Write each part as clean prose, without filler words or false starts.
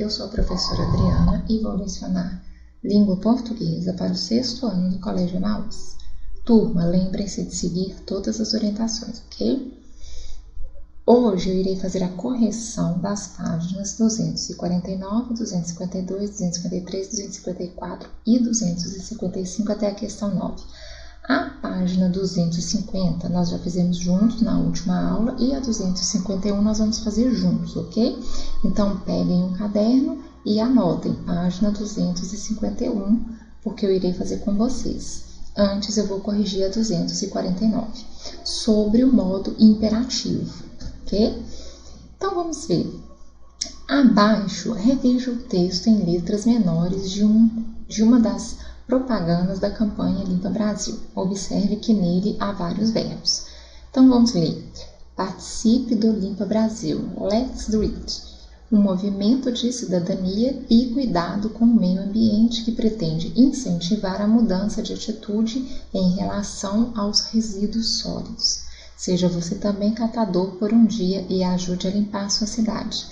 eu sou a professora Adriana e vou lecionar Língua Portuguesa para o 6º ano do Colégio Emaús. Turma, lembrem-se de seguir todas as orientações, ok? Hoje eu irei fazer a correção das páginas 249, 252, 253, 254 e 255 até a questão 9. A página 250 nós já fizemos juntos na última aula e a 251 nós vamos fazer juntos, ok? Então, peguem um caderno e anotem página 251, porque eu irei fazer com vocês. Antes eu vou corrigir a 249, sobre o modo imperativo, ok? Então, vamos ver. Abaixo, reveja o texto em letras menores de uma das propagandas da campanha Limpa Brasil. Observe que nele há vários verbos. Então, vamos ler. Participe do Limpa Brasil. Let's do it. Um movimento de cidadania e cuidado com o meio ambiente que pretende incentivar a mudança de atitude em relação aos resíduos sólidos. Seja você também catador por um dia e ajude a limpar sua cidade.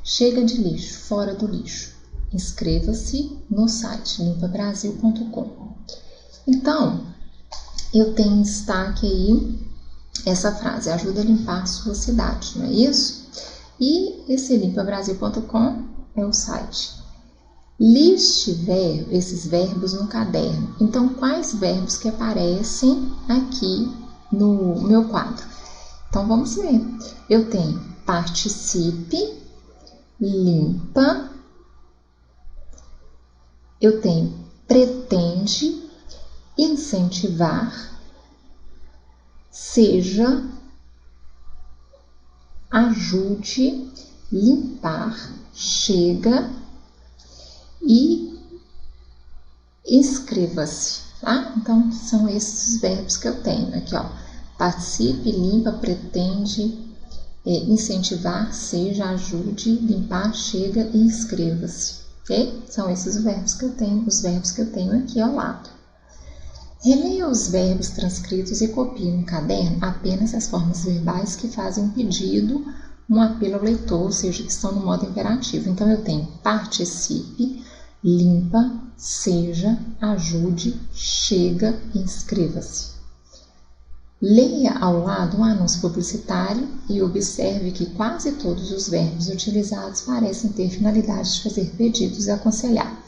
Chega de lixo, fora do lixo. Inscreva-se no site limpabrasil.com. Então, eu tenho em destaque aí essa frase, ajuda a limpar a sua cidade, não é isso? E esse limpabrasil.com é o site. Liste esses verbos no caderno. Então, quais verbos que aparecem aqui no meu quadro? Então, vamos ver. Eu tenho participe, limpa. Eu tenho pretende, incentivar, seja, ajude, limpar, chega e inscreva-se, tá? Então, são esses os verbos que eu tenho aqui, ó. Participe, limpa, pretende, incentivar, seja, ajude, limpar, chega e inscreva-se. Okay? São esses os verbos que eu tenho aqui ao lado. Releia os verbos transcritos e copie no caderno apenas as formas verbais que fazem um pedido, um apelo ao leitor, ou seja, que estão no modo imperativo. Então, eu tenho participe, limpa, seja, ajude, chega e inscreva-se. Leia ao lado um anúncio publicitário e observe que quase todos os verbos utilizados parecem ter finalidade de fazer pedidos e aconselhar.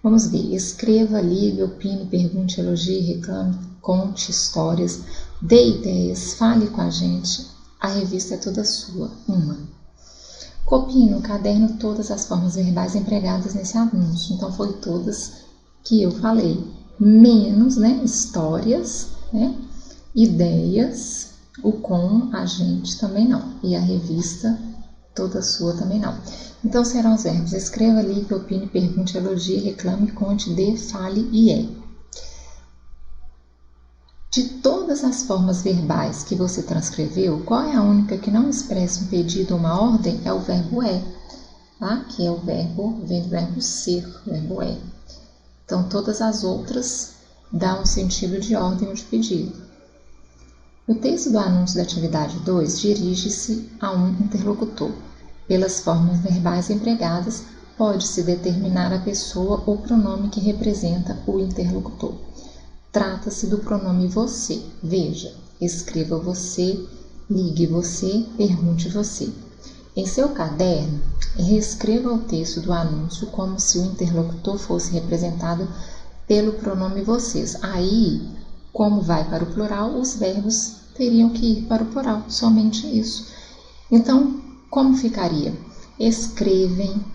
Vamos ver. Escreva, ligue, opine, pergunte, elogie, reclame, conte histórias, dê ideias, fale com a gente. A revista é toda sua. Copie no caderno todas as formas verbais empregadas nesse anúncio. Então, foi todas que eu falei. Menos, histórias, ideias, o com, a gente também não. E a revista toda sua também não. Então, serão os verbos escreva, ligue, opine, pergunte, elogie, reclame, conte, dê, fale e é. De todas as formas verbais que você transcreveu, qual é a única que não expressa um pedido ou uma ordem? É o verbo é, tá? Que é o verbo, vem do verbo ser, verbo é. Então, todas as outras dão um sentido de ordem ou de pedido. O texto do anúncio da atividade 2 dirige-se a um interlocutor. Pelas formas verbais empregadas, pode-se determinar a pessoa ou pronome que representa o interlocutor. Trata-se do pronome você. Veja, escreva você, ligue você, pergunte você. Em seu caderno, reescreva o texto do anúncio como se o interlocutor fosse representado pelo pronome vocês. Aí, como vai para o plural, os verbos teriam que ir para o plural, somente isso. Então, como ficaria? Escrevam,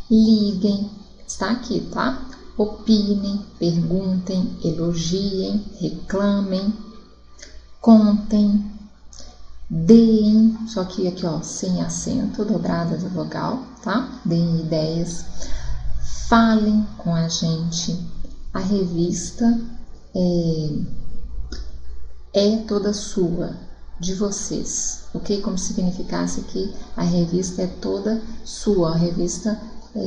liguem, está aqui, tá? Opinem, perguntem, elogiem, reclamem, contem, deem, só que aqui, ó, sem acento, dobrada da vogal, tá? Deem ideias, falem com a gente. A revista é toda sua, de vocês, ok? Como se significasse que a revista é toda sua, a revista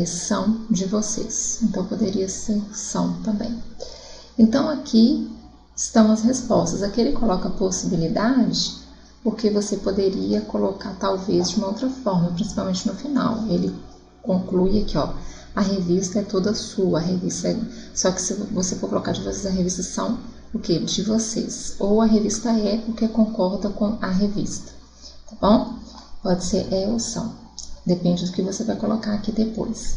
são de vocês. Então, poderia ser são também. Então, aqui estão as respostas. Aqui ele coloca possibilidade porque você poderia colocar talvez de uma outra forma, principalmente no final. Ele conclui aqui, ó, a revista é toda sua, a revista é... Só que se você for colocar de vocês, a revista são o que? De vocês. Ou a revista é o que concorda com a revista, tá bom? Pode ser é ou são, depende do que você vai colocar aqui depois.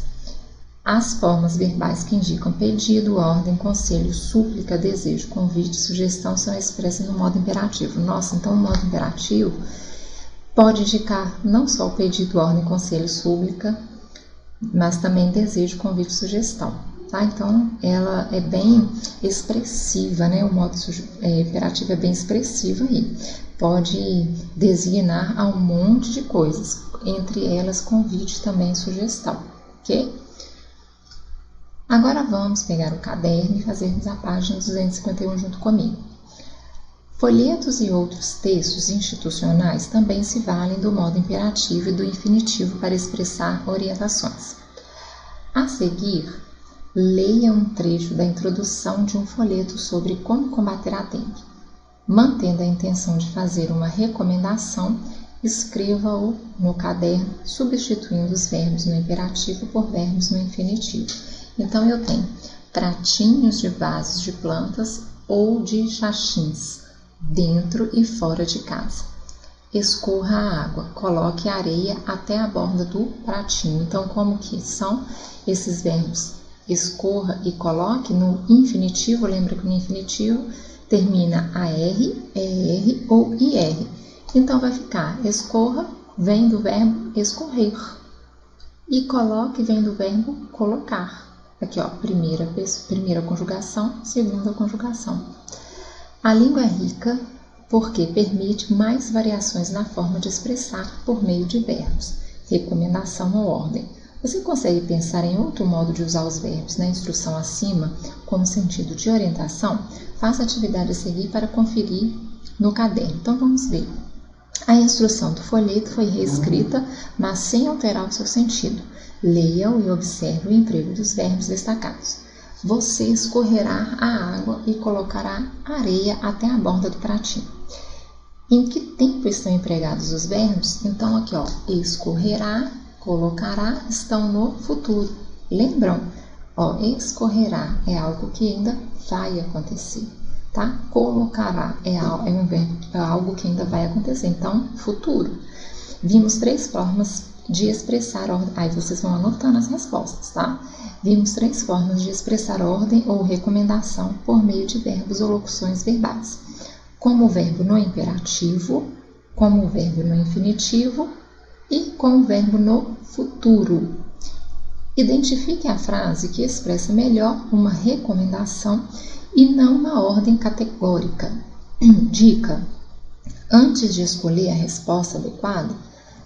As formas verbais que indicam pedido, ordem, conselho, súplica, desejo, convite, sugestão são expressas no modo imperativo. Nossa, então o modo imperativo pode indicar não só o pedido, ordem, conselho, súplica, mas também desejo, convite, sugestão, tá? Então ela é bem expressiva, né? O modo imperativo é bem expressivo aí. Pode designar a um monte de coisas, entre elas convite também e sugestão, ok? Agora vamos pegar o caderno e fazermos a página 251 junto comigo. Folhetos e outros textos institucionais também se valem do modo imperativo e do infinitivo para expressar orientações. A seguir, leia um trecho da introdução de um folheto sobre como combater a dengue. Mantendo a intenção de fazer uma recomendação, escreva-o no caderno, substituindo os verbos no imperativo por verbos no infinitivo. Então, eu tenho pratinhos de vasos de plantas ou de xaxins, dentro e fora de casa. Escorra a água, coloque a areia até a borda do pratinho. Então, como que são esses verbos? Escorra e coloque no infinitivo, lembra que no infinitivo termina AR, ER ou IR. Então, vai ficar escorra, vem do verbo escorrer. E coloque vem do verbo colocar. Aqui, ó, primeira conjugação, segunda conjugação. A língua é rica porque permite mais variações na forma de expressar por meio de verbos, recomendação ou ordem. Você consegue pensar em outro modo de usar os verbos na instrução acima, como sentido de orientação? Faça a atividade a seguir para conferir no caderno. Então, vamos ver. A instrução do folheto foi reescrita, mas sem alterar o seu sentido. Leia-o e observe o emprego dos verbos destacados. Você escorrerá a água e colocará areia até a borda do pratinho. Em que tempo estão empregados os verbos? Então, aqui, ó, escorrerá, colocará, estão no futuro. Lembram? Ó, escorrerá é algo que ainda vai acontecer, tá? Colocará é algo que ainda vai acontecer, então, futuro. Vimos 3 formas de expressar ordem. Aí vocês vão anotando as respostas, tá? Vimos 3 formas de expressar ordem ou recomendação por meio de verbos ou locuções verbais. Como o verbo no imperativo, como o verbo no infinitivo e com o verbo no futuro. Identifique a frase que expressa melhor uma recomendação e não uma ordem categórica. Dica: antes de escolher a resposta adequada,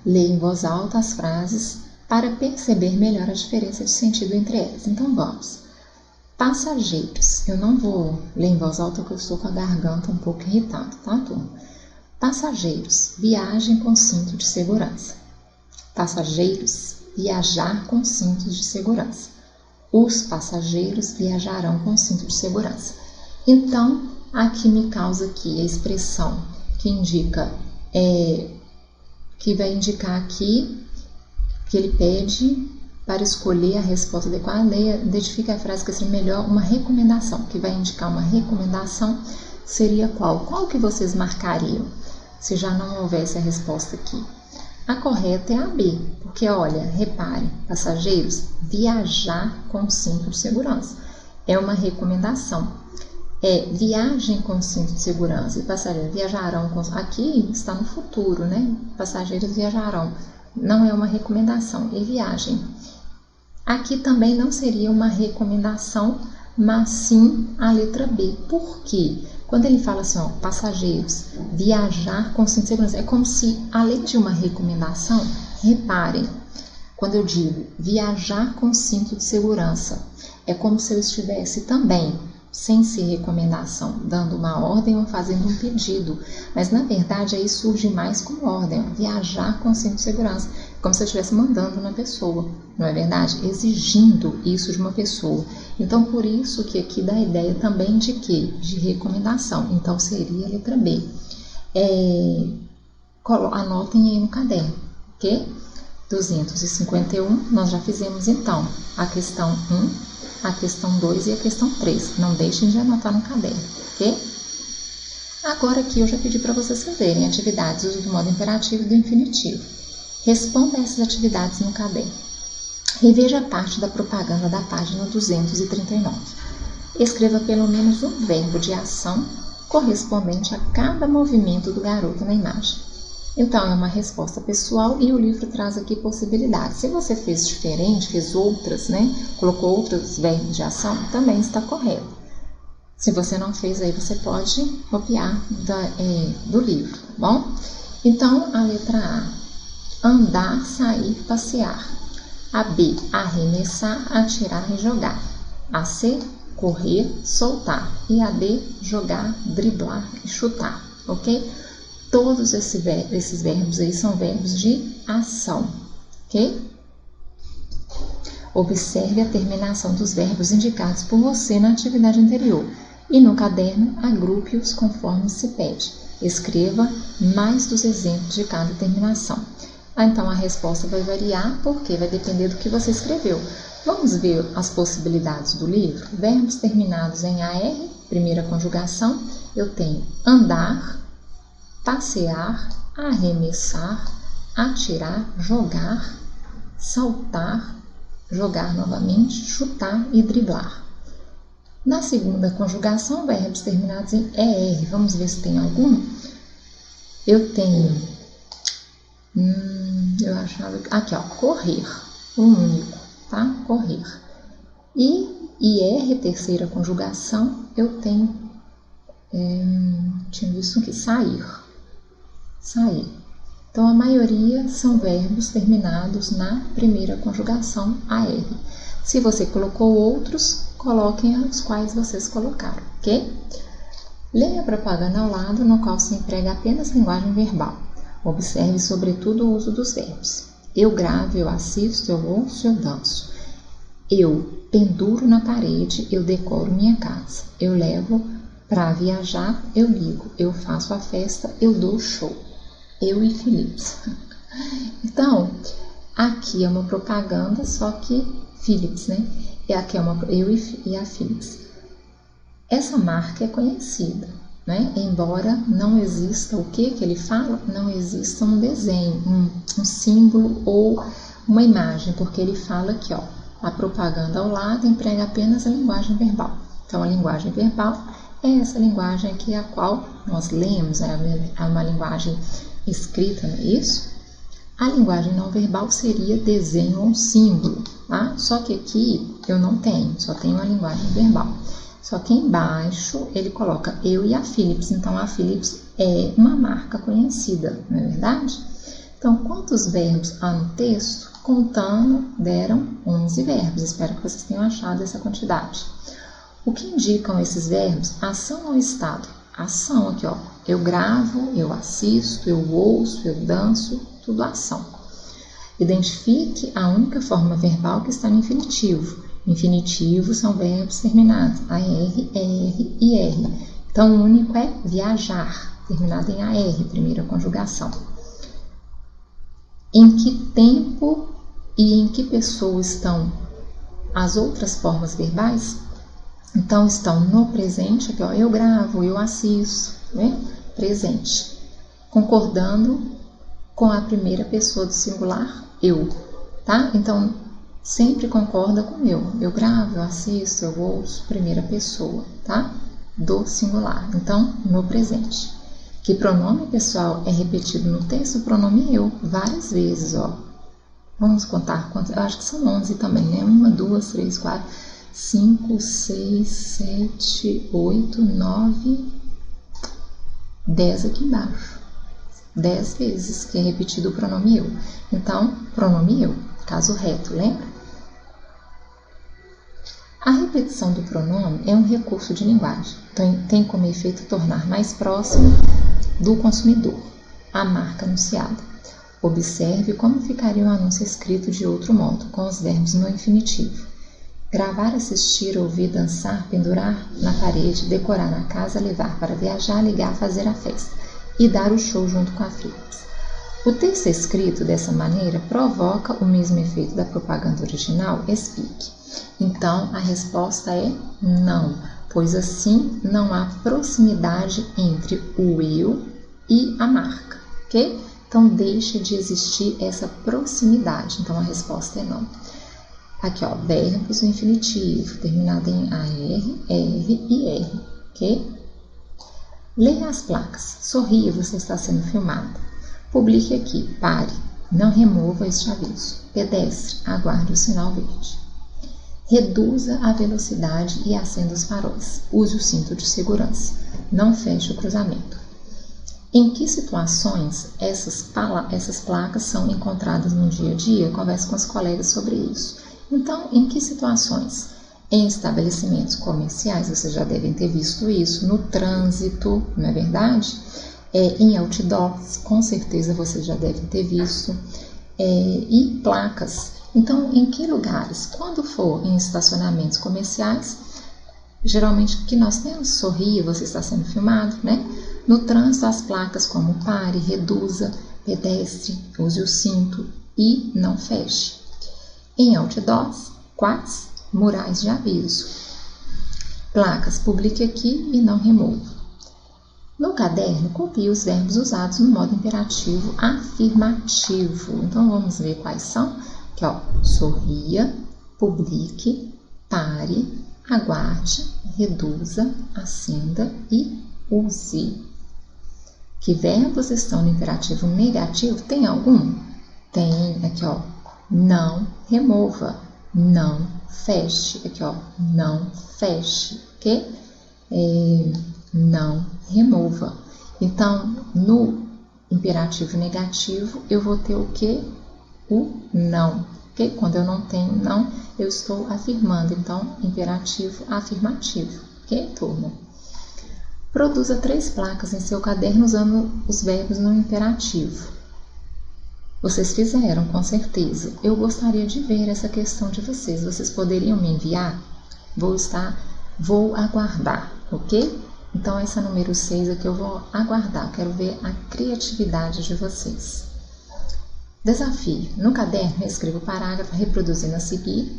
leia em voz alta as frases para perceber melhor a diferença de sentido entre elas. Então, vamos. Passageiros. Eu não vou ler em voz alta porque eu estou com a garganta um pouco irritada, tá, turma? Passageiros. Viagem com cinto de segurança. Passageiros. Viajar com cintos de segurança. Os passageiros viajarão com cinto de segurança. Então, aqui me causa aqui a expressão que indica... que vai indicar aqui que ele pede para escolher a resposta adequada. Identifica a frase que seria melhor uma recomendação, que vai indicar uma recomendação, seria qual? Qual que vocês marcariam, se já não houvesse a resposta aqui? A correta é a B, porque olha, repare, passageiros, viajar com cinto de segurança. É uma recomendação. Viagem com cinto de segurança e passageiros viajarão com... Aqui está no futuro, né? Passageiros viajarão. Não é uma recomendação, é viagem. Aqui também não seria uma recomendação, mas sim a letra B. Por quê? Quando ele fala assim, ó, passageiros, viajar com cinto de segurança, é como se, além de uma recomendação, reparem, quando eu digo viajar com cinto de segurança, é como se eu estivesse também, sem ser recomendação, dando uma ordem ou fazendo um pedido. Mas, na verdade, aí surge mais como ordem, viajar com cinto de segurança, como se eu estivesse mandando na pessoa, não é verdade? Exigindo isso de uma pessoa. Então, por isso que aqui dá a ideia também de quê? De recomendação. Então, seria a letra B. anotem aí no caderno, ok? 251, nós já fizemos então a questão 1, a questão 2 e a questão 3. Não deixem de anotar no caderno, ok? Agora aqui eu já pedi para vocês fazerem atividades uso do modo imperativo e do infinitivo. Responda essas atividades no caderno. Reveja parte da propaganda da página 239. Escreva pelo menos um verbo de ação correspondente a cada movimento do garoto na imagem. Então, é uma resposta pessoal e o livro traz aqui possibilidades. Se você fez diferente, fez outras, colocou outros verbos de ação, também está correto. Se você não fez, aí você pode copiar do livro, tá bom? Então, a letra A, andar, sair, passear. A B, arremessar, atirar e jogar. A C, correr, soltar. E a D, jogar, driblar e chutar, ok? Todos esses verbos aí são verbos de ação, ok? Observe a terminação dos verbos indicados por você na atividade anterior e no caderno agrupe-os conforme se pede. Escreva mais dos exemplos de cada terminação. Então a resposta vai variar porque vai depender do que você escreveu. Vamos ver as possibilidades do livro? Verbos terminados em AR, primeira conjugação, eu tenho andar, passear, arremessar, atirar, jogar, saltar, jogar novamente, chutar e driblar. Na segunda conjugação, verbos terminados em ER. Vamos ver se tem algum. Eu tenho, eu achava, aqui ó, correr, o único, tá? Correr. E IR, terceira conjugação, eu tenho, tinha visto aqui, sair. Sair. Então, a maioria são verbos terminados na primeira conjugação AR. Se você colocou outros, coloquem os quais vocês colocaram, ok? Leia a propaganda ao lado, no qual se emprega apenas linguagem verbal. Observe, sobretudo, o uso dos verbos. Eu gravo, eu assisto, eu ouço, eu danço. Eu penduro na parede, eu decoro minha casa. Eu levo para viajar, eu ligo. Eu faço a festa, eu dou show. Eu e Philips. Então, aqui é uma propaganda, só que Philips, E aqui é eu e a Philips. Essa marca é conhecida, Embora não exista o que ele fala, não exista um desenho, um símbolo ou uma imagem, porque ele fala aqui, ó, a propaganda ao lado emprega apenas a linguagem verbal. Então, a linguagem verbal é essa linguagem aqui a qual nós lemos, é uma linguagem escrita, não é isso? A linguagem não verbal seria desenho ou símbolo, tá? Só que aqui eu não tenho, só tenho a linguagem verbal. Só que embaixo ele coloca eu e a Philips, então a Philips é uma marca conhecida, não é verdade? Então, quantos verbos há no texto? Contando, deram 11 verbos, espero que vocês tenham achado essa quantidade. O que indicam esses verbos? Ação ou estado? Ação aqui, ó. Eu gravo, eu assisto, eu ouço, eu danço, tudo ação. Identifique a única forma verbal que está no infinitivo. Infinitivo são verbos terminados AR, ER e R. Então, o único é viajar, terminado em AR, primeira conjugação. Em que tempo e em que pessoa estão as outras formas verbais? Então, estão no presente, aqui ó, eu gravo, eu assisto, presente. Concordando com a primeira pessoa do singular, eu, tá? Então, sempre concorda com eu gravo, eu assisto, eu ouço, primeira pessoa, tá? Do singular, então, no presente. Que pronome pessoal é repetido no texto? O pronome eu, várias vezes, ó. Vamos contar quantos, eu acho que são 11 também, 1, 2, 3, 4, 5, 6, 7, 8, 9, 10 aqui embaixo. 10 vezes que é repetido o pronome eu. Então, pronome eu, caso reto, lembra? A repetição do pronome é um recurso de linguagem. Então, tem como efeito tornar mais próximo do consumidor a marca anunciada. Observe como ficaria o anúncio escrito de outro modo, com os verbos no infinitivo. Gravar, assistir, ouvir, dançar, pendurar na parede, decorar na casa, levar para viajar, ligar, fazer a festa e dar o show junto com a Philips. O texto escrito dessa maneira provoca o mesmo efeito da propaganda original? Explique. Então, a resposta é não, pois assim não há proximidade entre o eu e a marca, ok? Então, deixa de existir essa proximidade. Então, a resposta é não. Aqui, ó, verbos no infinitivo, terminado em AR, R e R, ok? Leia as placas. Sorria, você está sendo filmado. Publique aqui, pare, não remova este aviso. Pedestre, aguarde o sinal verde. Reduza a velocidade e acenda os faróis. Use o cinto de segurança. Não feche o cruzamento. Em que situações essas placas são encontradas no dia a dia? Converse com os colegas sobre isso. Então, em que situações? Em estabelecimentos comerciais, vocês já devem ter visto isso, no trânsito, não é verdade? Em outdoors, com certeza vocês já devem ter visto, e placas. Então, em que lugares? Quando for em estacionamentos comerciais, geralmente que nós temos, sorria, você está sendo filmado, né? No trânsito, as placas como pare, reduza, pedestre, use o cinto e não feche. Em outdoors, quais? Murais de aviso. Placas, publique aqui e não remova. No caderno, copie os verbos usados no modo imperativo afirmativo. Então, vamos ver quais são. Aqui, ó, sorria, publique, pare, aguarde, reduza, acenda e use. Que verbos estão no imperativo negativo? Tem algum? Tem, aqui, ó, não remova, não feche. Aqui, ó, não feche, ok? Não remova. Então, no imperativo negativo, eu vou ter o quê? O não, ok? Quando eu não tenho não, eu estou afirmando. Então, imperativo afirmativo, ok, turma? Produza 3 placas em seu caderno usando os verbos no imperativo. Vocês fizeram, com certeza. Eu gostaria de ver essa questão de vocês. Vocês poderiam me enviar? Vou aguardar, ok? Então, essa número 6 aqui eu vou aguardar. Quero ver a criatividade de vocês. Desafio. No caderno, escreva o parágrafo reproduzindo a seguir,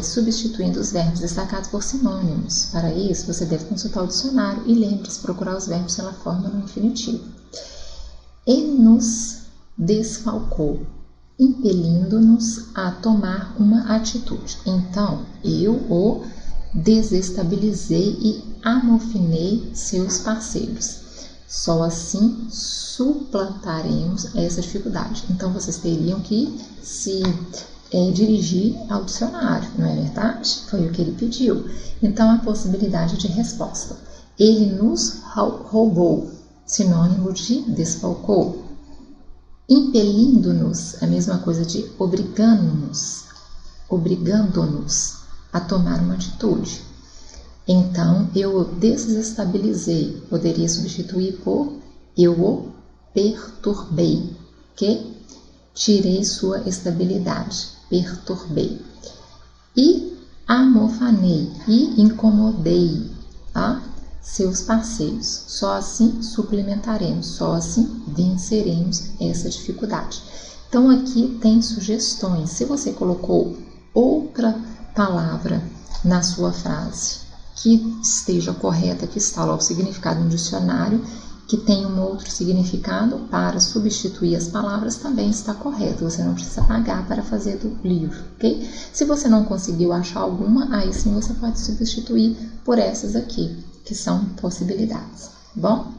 substituindo os verbos destacados por sinônimos. Para isso, você deve consultar o dicionário e lembre-se de procurar os verbos pela forma no infinitivo. Ele nos desfalcou, impelindo-nos a tomar uma atitude. Então, eu o desestabilizei e amofinei seus parceiros. Só assim suplantaremos essa dificuldade. Então, vocês teriam que se dirigir ao dicionário, não é verdade? Foi o que ele pediu. Então, a possibilidade de resposta. Ele nos roubou, sinônimo de desfalcou. Impelindo-nos, a mesma coisa de obrigando-nos a tomar uma atitude. Então, eu o desestabilizei, poderia substituir por eu o perturbei, ok? Tirei sua estabilidade, perturbei. E amofanei e incomodei seus parceiros. Só assim suplementaremos, só assim venceremos essa dificuldade. Então, aqui tem sugestões. Se você colocou outra palavra na sua frase que esteja correta, que está lá o significado no dicionário, que tem um outro significado para substituir as palavras, também está correto. Você não precisa pagar para fazer do livro, ok? Se você não conseguiu achar alguma, aí sim você pode substituir por essas aqui, que são possibilidades, bom?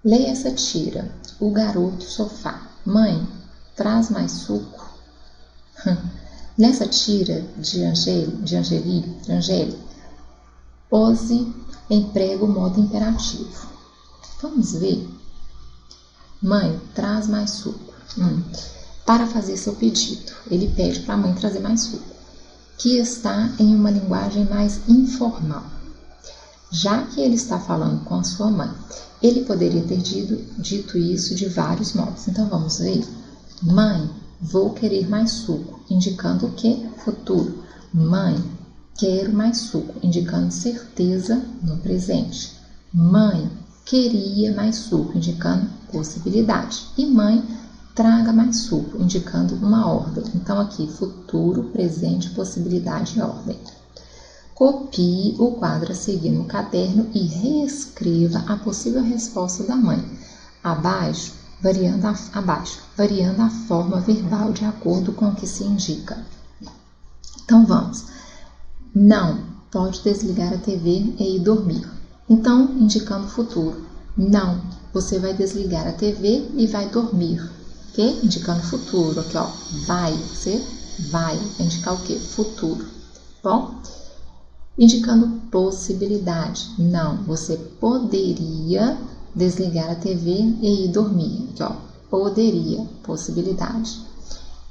Leia essa tira. O garoto sofá. Mãe, traz mais suco? Nessa tira de Angélica, Ozzy emprega o modo imperativo. Vamos ver. Mãe, traz mais suco. Para fazer seu pedido, ele pede para a mãe trazer mais suco, que está em uma linguagem mais informal. Já que ele está falando com a sua mãe, ele poderia ter dito isso de vários modos. Então, vamos ver. Mãe, vou querer mais suco, indicando o que? Futuro. Mãe, quero mais suco, indicando certeza no presente. Mãe, queria mais suco, indicando possibilidade. E mãe, traga mais suco, indicando uma ordem. Então, aqui, futuro, presente, possibilidade e ordem. Copie o quadro a seguir no caderno e reescreva a possível resposta da mãe, abaixo, variando a forma verbal de acordo com o que se indica. Então, vamos. Não, pode desligar a TV e ir dormir. Então, indicando o futuro. Não, você vai desligar a TV e vai dormir. Ok? Indicando o futuro. Aqui, ó. Vai, você vai. Vai indicar o quê? Futuro. Bom? Indicando possibilidade. Não, você poderia desligar a TV e ir dormir. Aqui, ó. Poderia. Possibilidade.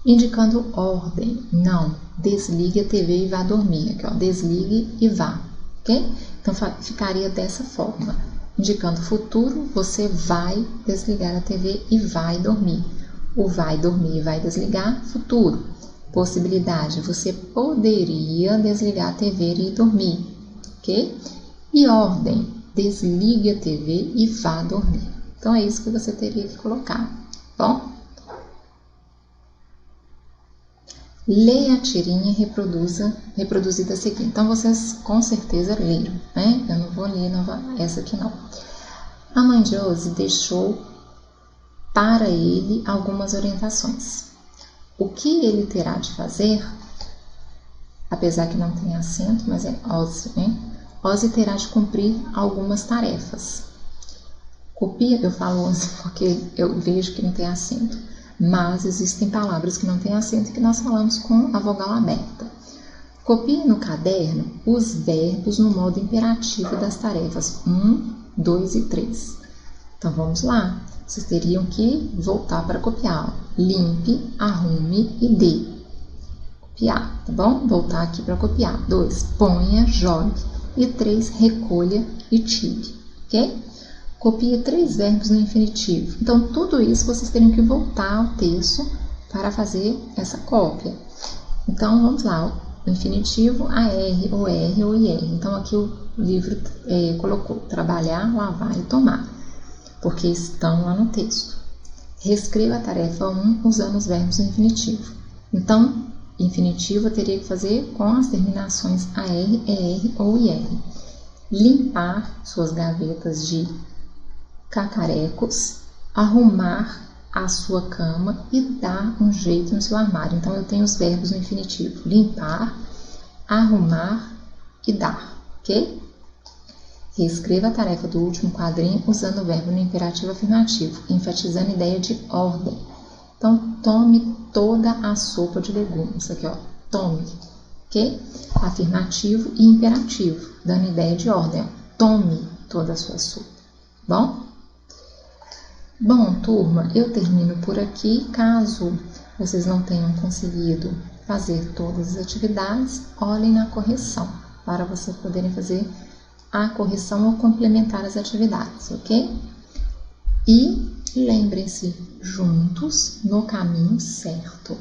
Indicando ordem. Não, desligue a TV e vá dormir. Aqui, ó. Desligue e vá. Ok? Então, ficaria dessa forma. Indicando futuro, você vai desligar a TV e vai dormir. O vai dormir e vai desligar, futuro. Possibilidade, você poderia desligar a TV e dormir. Ok? E ordem, desligue a TV e vá dormir. Então, é isso que você teria que colocar. Bom? Leia a tirinha reproduzida a seguir. Então, vocês com certeza leram, né? Eu não vou ler essa aqui, não. A mãe de Ozzy deixou para ele algumas orientações. O que ele terá de fazer, apesar que não tem acento, mas é Ozzy, né? Ozzy terá de cumprir algumas tarefas. Copia, eu falo Ozzy porque eu vejo que não tem acento. Mas existem palavras que não têm acento e que nós falamos com a vogal aberta. Copie no caderno os verbos no modo imperativo das tarefas 1, 2 e 3. Então, vamos lá. Vocês teriam que voltar para copiar. Limpe, arrume e dê. Copiar, tá bom? Voltar aqui para copiar. 2, ponha, jogue. E 3, recolha e tire, ok? Copie 3 verbos no infinitivo. Então, tudo isso vocês teriam que voltar ao texto para fazer essa cópia. Então, vamos lá. O infinitivo, AR, OR ou IR. Então, aqui o livro colocou trabalhar, lavar e tomar, porque estão lá no texto. Reescreva a tarefa 1 usando os verbos no infinitivo. Então, infinitivo eu teria que fazer com as terminações AR, ER ou IR. Limpar suas gavetas de cacarecos, arrumar a sua cama e dar um jeito no seu armário. Então, eu tenho os verbos no infinitivo. Limpar, arrumar e dar, ok? Reescreva a tarefa do último quadrinho usando o verbo no imperativo afirmativo, enfatizando a ideia de ordem. Então, tome toda a sopa de legumes. Aqui, ó, tome, ok? Afirmativo e imperativo, dando ideia de ordem. Ó, tome toda a sua sopa, bom? Bom, turma, eu termino por aqui. Caso vocês não tenham conseguido fazer todas as atividades, olhem na correção, para vocês poderem fazer a correção ou complementar as atividades, ok? E lembrem-se, juntos no caminho certo.